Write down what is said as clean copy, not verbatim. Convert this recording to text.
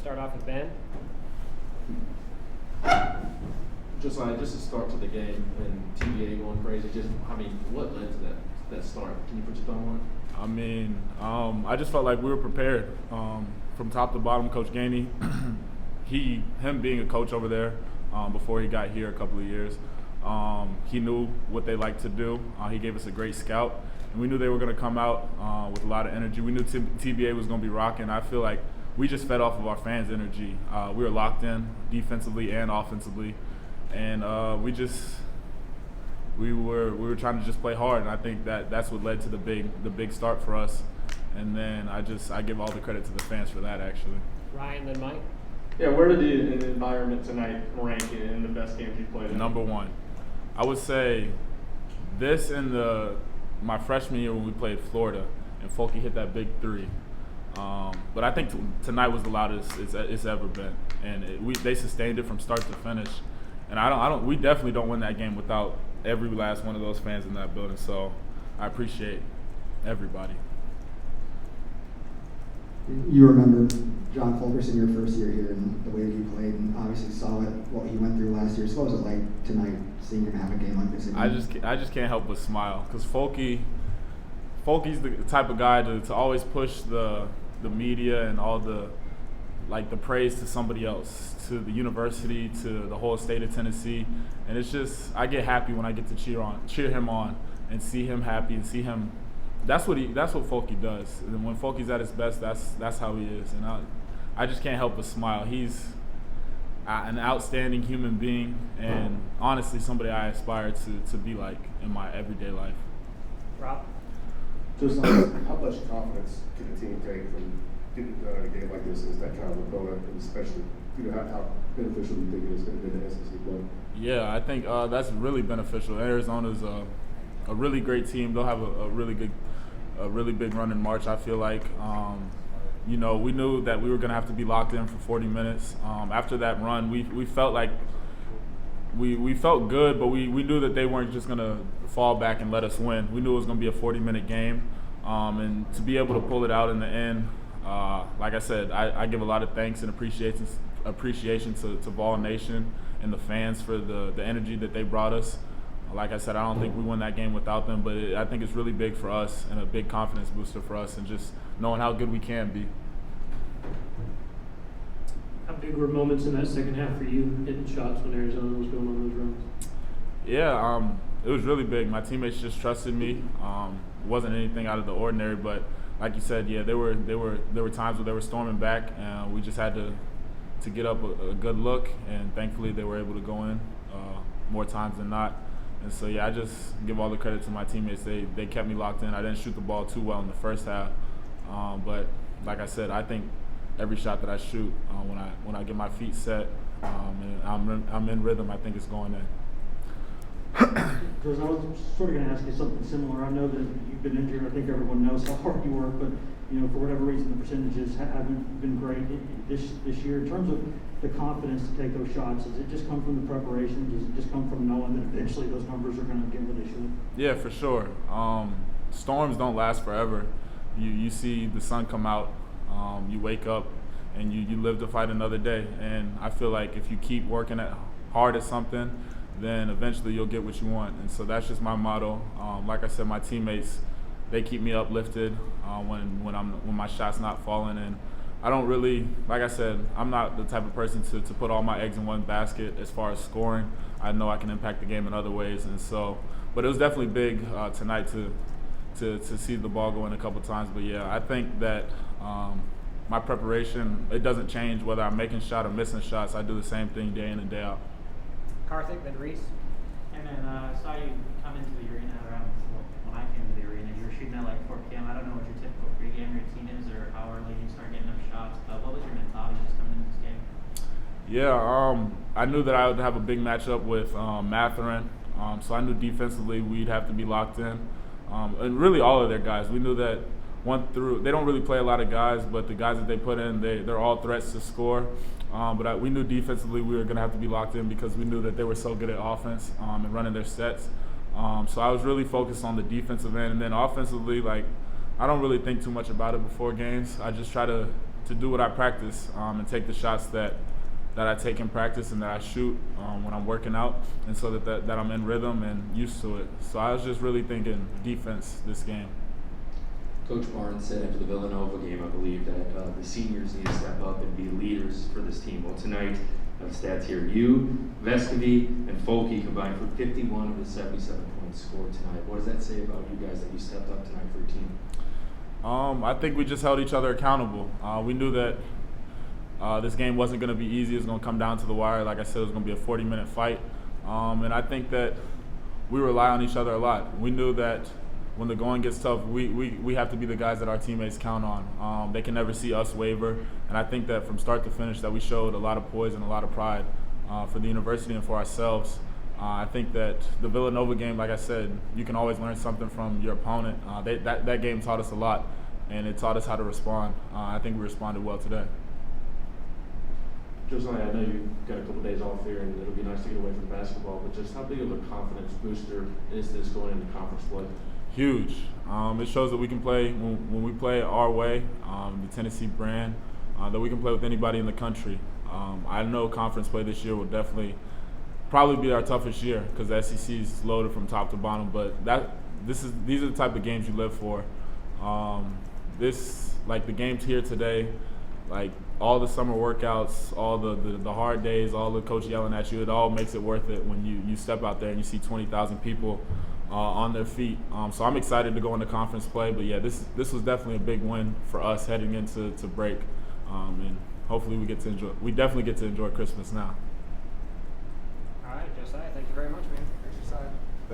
start off with Ben. Josiah, just to start to the game and TVA going crazy, what led to that start? Can you put your thumb on it? I just felt like we were prepared from top to bottom. Coach Gainey, him being a coach over there before he got here a couple of years, he knew what they liked to do. He gave us a great scout, and we knew they were going to come out with a lot of energy. We knew TBA was going to be rocking. I feel like we just fed off of our fans' energy. We were locked in defensively and offensively, and we were trying to just play hard, and I think that's what led to the big start for us. And then I give all the credit to the fans for that, actually. Ryan, then Mike. Yeah, where did the environment tonight rank in the best games you played in? Number one. I would say this and my freshman year when we played Florida, and Folky hit that big three. But I think tonight was the loudest it's ever been, and they sustained it from start to finish. And we definitely don't win that game without every last one of those fans in that building. So I appreciate everybody. You remember John Fulkerson your first year here and the way that he played, and obviously saw what he went through last year. So what was it like tonight, seeing him have a game like this again? I just can't help but smile because Folky's the type of guy to always push the media and all the praise to somebody else, to the university, to the whole state of Tennessee. And it's just, I get happy when I get to cheer him on and see him happy and see him. That's what Folky does. And when Folky's at his best, that's how he is. And I just can't help but smile. He's an outstanding human being, and honestly somebody I aspire to be like in my everyday life. Rob? Just how much confidence can the team take from getting a game like this? Is that kind of opponent, and especially how beneficial do you think it is going to be in the SEC play? Yeah, I think that's really beneficial. Arizona's a really great team. They'll have a really big run in March, I feel like. We knew that we were going to have to be locked in for 40 minutes. After that run, we felt like we felt good, but we knew that they weren't just going to fall back and let us win. We knew it was going to be a 40-minute game, and to be able to pull it out in the end, like I said, I give a lot of thanks and appreciation to Vol Nation and the fans for the energy that they brought us. Like I said, I don't think we won that game without them, but I think it's really big for us and a big confidence booster for us, and just knowing how good we can be. How big were moments in that second half for you, hitting shots when Arizona was going on those runs? Yeah, it was really big. My teammates just trusted me. It wasn't anything out of the ordinary, but like you said, yeah, there were times where they were storming back, and we just had to get up a good look, and thankfully they were able to go in more times than not. And so, yeah, I just give all the credit to my teammates. They kept me locked in. I didn't shoot the ball too well in the first half, but like I said, I think every shot that I shoot, when I get my feet set and I'm in rhythm, I think it's going in. Because I was sort of going to ask you something similar. I know that you've been injured. I think everyone knows how hard you work, but for whatever reason, the percentages haven't been great this year. In terms of the confidence to take those shots, does it just come from the preparation? Does it just come from knowing that eventually those numbers are going to get where they should? Yeah, for sure. Storms don't last forever. You see the sun come out, you wake up, and you live to fight another day. And I feel like if you keep working hard at something, then eventually you'll get what you want. And so that's just my motto. Like I said, my teammates, they keep me uplifted when my shot's not falling. And I don't really, like I said, I'm not the type of person to put all my eggs in one basket as far as scoring. I know I can impact the game in other ways. And so, but it was definitely big tonight to see the ball go in a couple times. But yeah, I think that my preparation, it doesn't change whether I'm making shots or missing shots. I do the same thing day in and day out. Karthik, then Reese. And then I saw you come into the arena around when I came to the arena. You were shooting at like 4 p.m. I don't know what your typical pregame routine is or how early you start getting up shots, but what was your mentality just coming into this game? Yeah, I knew that I would have a big matchup with Matherin, so I knew defensively we'd have to be locked in. And really all of their guys. We knew that they don't really play a lot of guys, but the guys that they put in, they're all threats to score. But we knew defensively we were going to have to be locked in because we knew that they were so good at offense and running their sets. So I was really focused on the defensive end. And then offensively, I don't really think too much about it before games. I just try to do what I practice and take the shots that I take in practice and that I shoot when I'm working out, and so that I'm in rhythm and used to it. So I was just really thinking defense this game. Coach Barnes said after the Villanova game, I believe, that the seniors need to step up and be leaders for this team. Well, tonight, I have stats here. You, Vescovy, and Folke combined for 51 of the 77 points scored tonight. What does that say about you guys that you stepped up tonight for your team? I think we just held each other accountable. We knew that this game wasn't going to be easy. It was going to come down to the wire. Like I said, it was going to be a 40-minute fight. And I think that we rely on each other a lot. We knew that when the going gets tough, we have to be the guys that our teammates count on. They can never see us waver. And I think that from start to finish that we showed a lot of poise and a lot of pride for the university and for ourselves. I think that the Villanova game, like I said, you can always learn something from your opponent. That game taught us a lot, and it taught us how to respond. I think we responded well today. Josiah, I know you've got a couple days off here, and it'll be nice to get away from basketball, but just how big of a confidence booster is this going into conference play? Huge. It shows that we can play, when we play our way, the Tennessee brand, that we can play with anybody in the country. I know conference play this year will probably be our toughest year because the SEC is loaded from top to bottom, but these are the type of games you live for. Like the games here today, like all the summer workouts, all the hard days, all the coach yelling at you, it all makes it worth it when you step out there and you see 20,000 people on their feet. So I'm excited to go into conference play, but yeah, this was definitely a big win for us heading into break, and hopefully we definitely get to enjoy Christmas now. All right, Josiah, thank you very much, man.